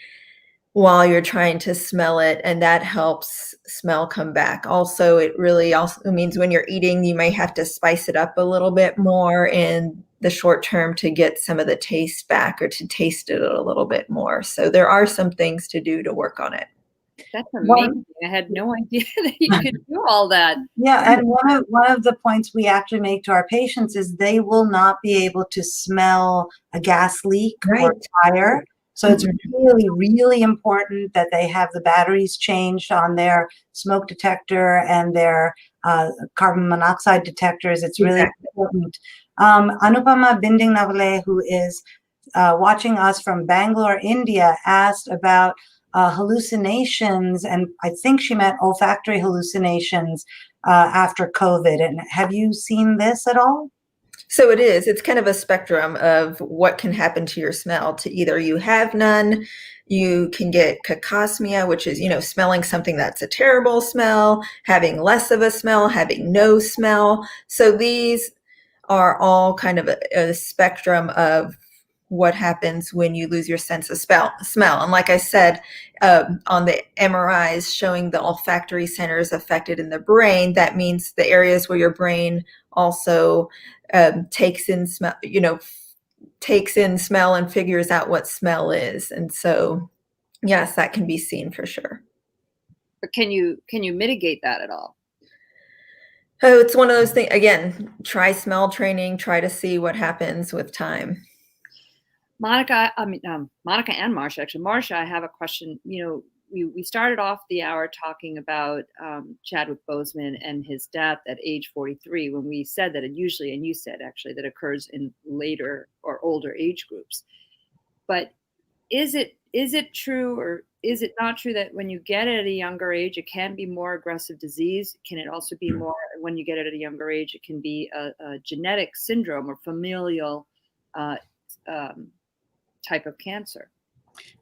while you're trying to smell it, and that helps smell come back. Also, it really also means when you're eating, you may have to spice it up a little bit more in the short term to get some of the taste back or to taste it a little bit more. So there are some things to do to work on it. That's amazing. I had no idea that you could do all that. Yeah, and one of the points we actually make to our patients is they will not be able to smell a gas leak or fire. So it's really, really important that they have the batteries changed on their smoke detector and their carbon monoxide detectors. It's really important. Anupama Binding-Navale, who is watching us from Bangalore, India, asked about hallucinations, and I think she meant olfactory hallucinations after COVID. And have you seen this at all? So it's kind of a spectrum of what can happen to your smell. To either you have none, you can get cacosmia, which is, smelling something that's a terrible smell, having less of a smell, having no smell. So these are all kind of a spectrum of what happens when you lose your sense of smell. And like I said, on the MRIs showing the olfactory centers affected in the brain, that means the areas where your brain also takes in smell, and figures out what smell is. And so, yes, that can be seen for sure. But can you mitigate that at all? Oh, it's one of those things. Again, try smell training, try to see what happens with time. Monica and Marsha, actually. Marsha, I have a question. We started off the hour talking about Chadwick Boseman and his death at age 43, when we said that it usually, and you said actually, that occurs in later or older age groups. But is it true, or is it not true, that when you get it at a younger age, it can be more aggressive disease? Can it also be more, when you get it at a younger age, it can be a genetic syndrome or familial type of cancer?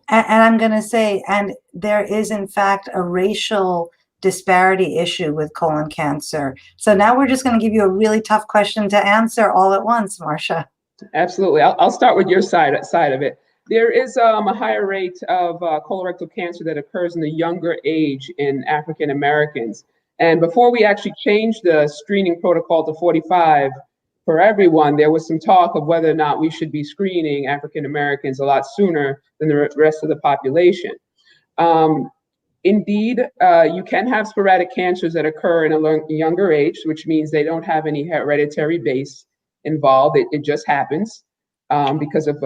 And I'm going to say, and there is in fact a racial disparity issue with colon cancer. So now we're just going to give you a really tough question to answer all at once, Marsha. Absolutely. I'll start with your side of it. There is a higher rate of colorectal cancer that occurs in the younger age in African Americans. And before we actually changed the screening protocol to 45 for everyone, there was some talk of whether or not we should be screening African Americans a lot sooner than the rest of the population. Indeed, you can have sporadic cancers that occur in a younger age, which means they don't have any hereditary base involved. It just happens because of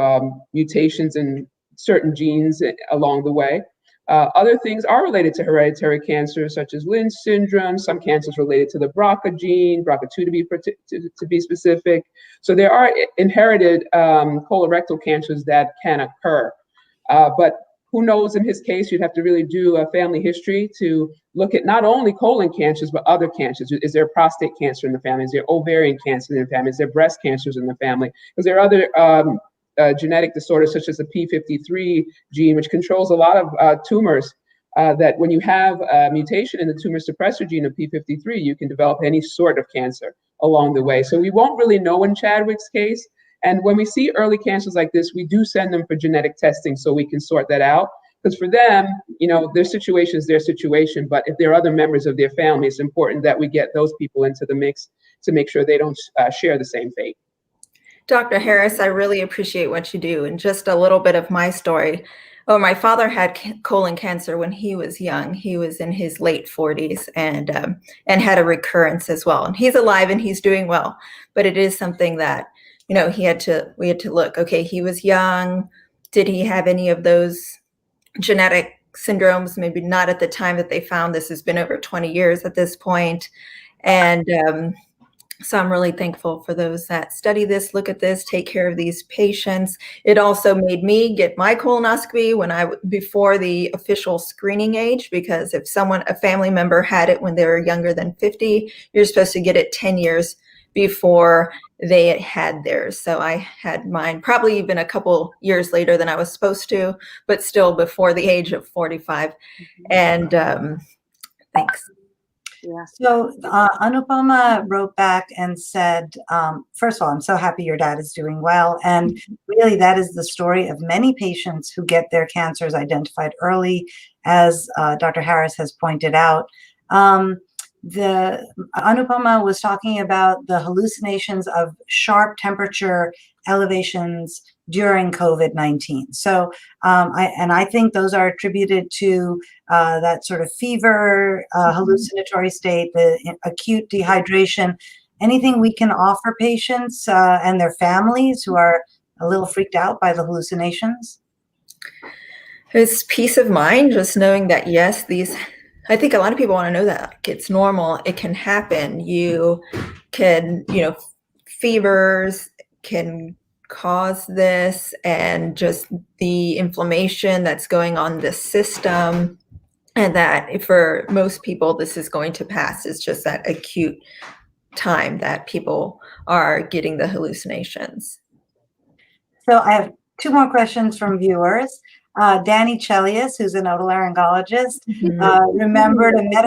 mutations in certain genes along the way. Other things are related to hereditary cancers, such as Lynch syndrome, some cancers related to the BRCA gene, BRCA2 to be specific. So there are inherited colorectal cancers that can occur. But who knows, in his case, you'd have to really do a family history to look at not only colon cancers, but other cancers. Is there prostate cancer in the family? Is there ovarian cancer in the family? Is there breast cancers in the family? Because there are other genetic disorders, such as the P53 gene, which controls a lot of tumors that when you have a mutation in the tumor suppressor gene of P53, you can develop any sort of cancer along the way. So we won't really know in Chadwick's case. And when we see early cancers like this, we do send them for genetic testing so we can sort that out. Because for them, their situation is their situation. But if there are other members of their family, it's important that we get those people into the mix to make sure they don't share the same fate. Dr. Harris, I really appreciate what you do. And just a little bit of my story. Oh, my father had colon cancer when he was young. He was in his late 40s and had a recurrence as well. And he's alive and he's doing well. But it is something that, we had to look. Okay, he was young. Did he have any of those genetic syndromes? Maybe not at the time that they found. This has been over 20 years at this point. And so I'm really thankful for those that study this, look at this, take care of these patients. It also made me get my colonoscopy before the official screening age, because if a family member had it when they were younger than 50, you're supposed to get it 10 years before they had theirs. So I had mine probably even a couple years later than I was supposed to, but still before the age of 45. Mm-hmm. And thanks. Yeah. So Anupama wrote back and said, first of all, I'm so happy your dad is doing well. And really, that is the story of many patients who get their cancers identified early, as Dr. Harris has pointed out. The Anupama was talking about the hallucinations of sharp temperature elevations during COVID-19. So, I think those are attributed to that sort of fever, hallucinatory state, the acute dehydration. Anything we can offer patients and their families who are a little freaked out by the hallucinations? It's peace of mind, just knowing that, yes, I think a lot of people want to know that it's normal. It can happen. You can, fevers can cause this, and just the inflammation that's going on the system, and that for most people, this is going to pass. It's just that acute time that people are getting the hallucinations. So I have two more questions from viewers. Danny Chelius, who's an otolaryngologist, remembered a med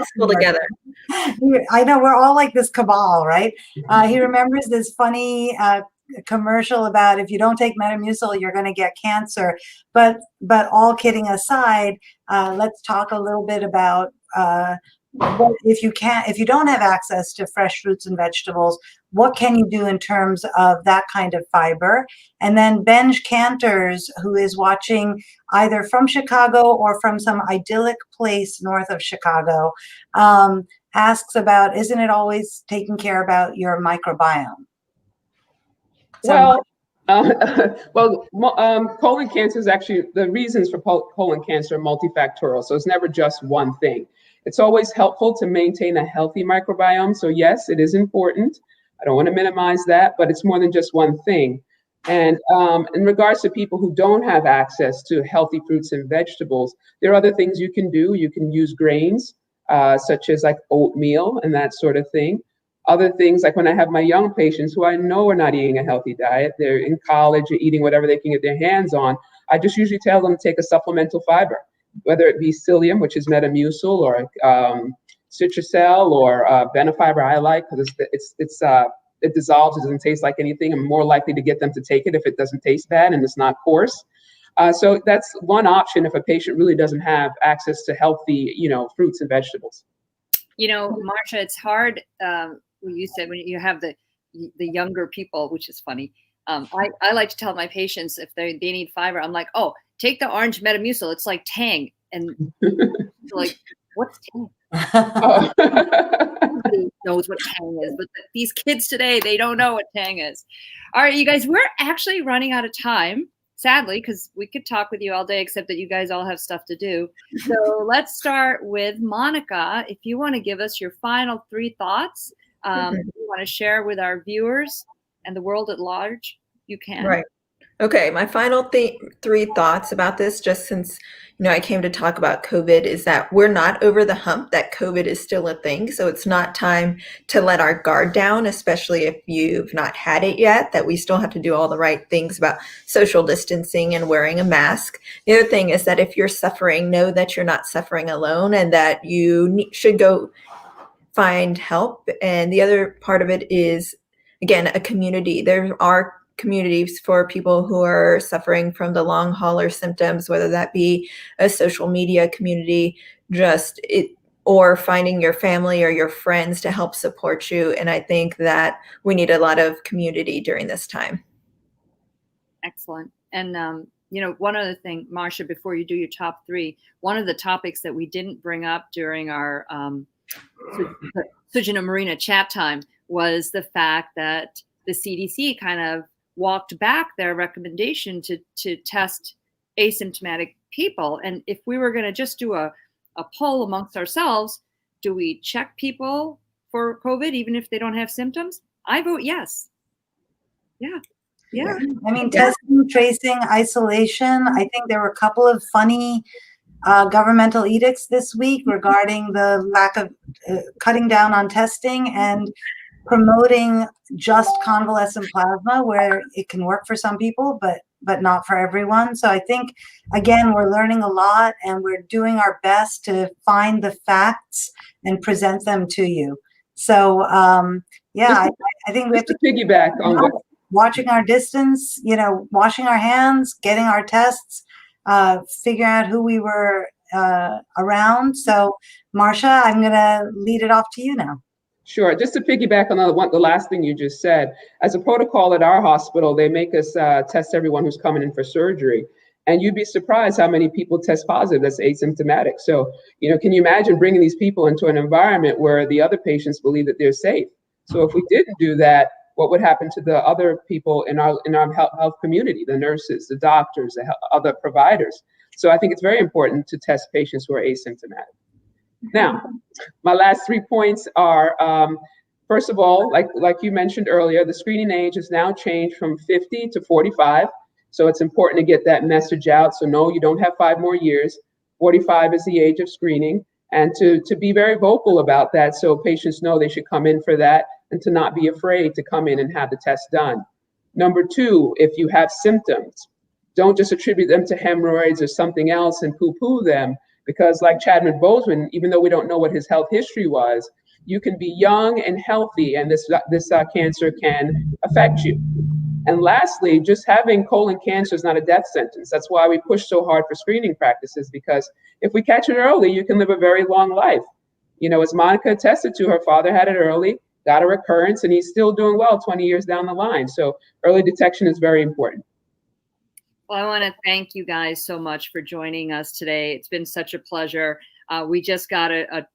school together. I know, we're all like this cabal, right? He remembers this funny commercial about if you don't take Metamucil, you're going to get cancer. But all kidding aside, let's talk a little bit about if you don't have access to fresh fruits and vegetables, what can you do in terms of that kind of fiber? And then Benj Cantors, who is watching either from Chicago or from some idyllic place north of Chicago, asks about, isn't it always taking care about your microbiome? So, colon cancer is actually, the reasons for colon cancer are multifactorial. So it's never just one thing. It's always helpful to maintain a healthy microbiome. So yes, it is important. I don't want to minimize that, but it's more than just one thing. And in regards to people who don't have access to healthy fruits and vegetables, there are other things you can do. You can use grains, such as like oatmeal and that sort of thing. Other things, like when I have my young patients who I know are not eating a healthy diet, they're in college or eating whatever they can get their hands on, I just usually tell them to take a supplemental fiber, whether it be psyllium, which is Metamucil, or Citracel, or Benefiber I like, because it dissolves, it doesn't taste like anything. I'm more likely to get them to take it if it doesn't taste bad and it's not coarse. So that's one option if a patient really doesn't have access to healthy, fruits and vegetables. Marsha, it's hard. You said when you have the younger people, which is funny. I like to tell my patients if they need fiber, I'm like, oh, take the orange Metamucil. It's like Tang. And like, what's Tang? Nobody knows what Tang is, but these kids today, they don't know what Tang is. All right, you guys, we're actually running out of time, sadly, because we could talk with you all day, except that you guys all have stuff to do. So let's start with Monica. If you want to give us your final 3 thoughts, you want to share with our viewers and the world at large, you can. Right. Okay, my final three thoughts about this, just since I came to talk about COVID, is that we're not over the hump, that COVID is still a thing. So it's not time to let our guard down, especially if you've not had it yet, that we still have to do all the right things about social distancing and wearing a mask. The other thing is that if you're suffering, know that you're not suffering alone and that you should go find help. And the other part of it is, again, a community. There are communities for people who are suffering from the long hauler symptoms, whether that be a social media community, or finding your family or your friends to help support you. And I think that we need a lot of community during this time. Excellent. And one other thing, Marsha, before you do your top three, one of the topics that we didn't bring up during our Sujana Marina chat time was the fact that the CDC kind of walked back their recommendation to test asymptomatic people. And if we were going to just do a poll amongst ourselves, do we check people for COVID even if they don't have symptoms? I vote yes. Yeah. I mean, testing, tracing, isolation. I think there were a couple of funny governmental edicts this week regarding the lack of cutting down on testing and promoting just convalescent plasma, where it can work for some people, but not for everyone. So I think, again, we're learning a lot and we're doing our best to find the facts and present them to you. So I think we have to piggyback on what watching our distance, washing our hands, getting our tests, figuring out who we were around. So, Marsha, I'm going to lead it off to you now. Sure. Just to piggyback on the last thing you just said, as a protocol at our hospital, they make us test everyone who's coming in for surgery. And you'd be surprised how many people test positive that's asymptomatic. So, can you imagine bringing these people into an environment where the other patients believe that they're safe? So if we didn't do that, what would happen to the other people in our health community, the nurses, the doctors, the other providers? So I think it's very important to test patients who are asymptomatic. Now, my last 3 points are, first of all, like you mentioned earlier, the screening age has now changed from 50 to 45. So it's important to get that message out. So no, you don't have 5 more years. 45 is the age of screening, and to be very vocal about that so patients know they should come in for that and to not be afraid to come in and have the test done. Number 2, if you have symptoms, don't just attribute them to hemorrhoids or something else and poo-poo them, because like Chadwick Boseman, even though we don't know what his health history was, you can be young and healthy and this cancer can affect you. And lastly, just having colon cancer is not a death sentence. That's why we push so hard for screening practices, because if we catch it early, you can live a very long life. As Monica attested to, her father had it early, got a recurrence, and he's still doing well 20 years down the line. So early detection is very important. Well, I want to thank you guys so much for joining us today. It's been such a pleasure. We just got a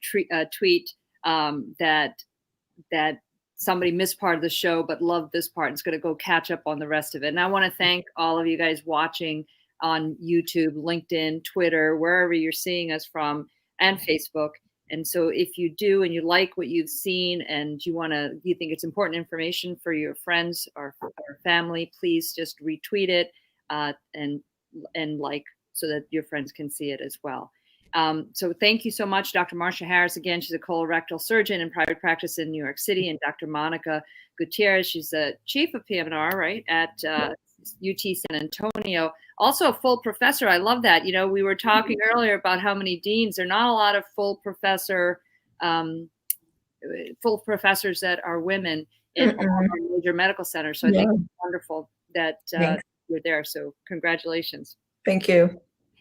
tweet that somebody missed part of the show but loved this part and is going to go catch up on the rest of it. And I want to thank all of you guys watching on YouTube, LinkedIn, Twitter, wherever you're seeing us from, and Facebook. And so if you do and you like what you've seen and you think it's important information for your friends or for your family, please just retweet it and like, so that your friends can see it as well. So thank you so much, Dr. Marsha Harris. Again, she's a colorectal surgeon in private practice in New York City, and Dr. Monica Gutierrez, she's the chief of PM&R, right, at UT San Antonio. Also a full professor. I love that. We were talking earlier about how many deans. There are not a lot of full professors that are women in all our major medical centers. So I think it's wonderful that you're there. So congratulations. Thank you.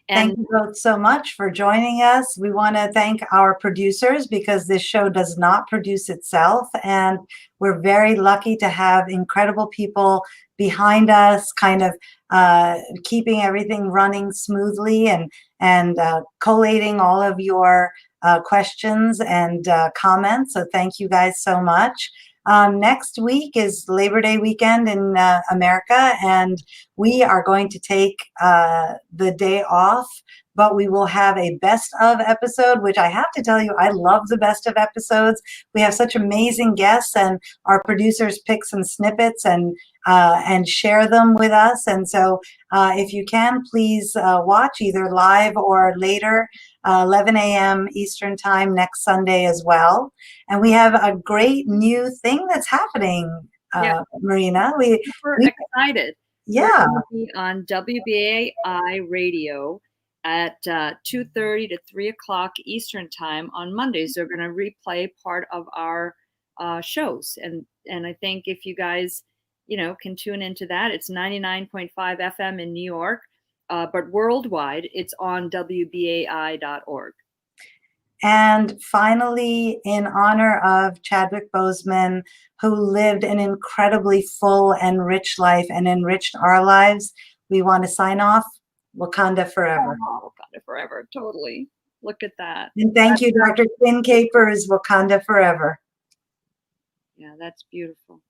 Thank you both so much for joining us. We want to thank our producers, because this show does not produce itself. And we're very lucky to have incredible people behind us, kind of keeping everything running smoothly and collating all of your questions and comments. So thank you guys so much. Next week is Labor Day weekend in America, and we are going to take the day off, but we will have a best of episode, which I have to tell you, I love the best of episodes. We have such amazing guests, and our producers pick some snippets and and share them with us. And so if you can, please watch either live or later, 11 a.m. Eastern Time next Sunday as well. And we have a great new thing that's happening, Marina. We're excited. Yeah. We're going to be on WBAI radio at 2:30 to 3 o'clock Eastern Time on Mondays. They're going to replay part of our shows. And I think if you guys, can tune into that, it's 99.5 FM in New York, but worldwide, it's on WBAI.org. And finally, in honor of Chadwick Boseman, who lived an incredibly full and rich life and enriched our lives, we want to sign off. Wakanda forever. Oh, Wakanda forever. Totally. Look at that. And thank you, Dr. Quinn Capers. Wakanda forever. Yeah, that's beautiful.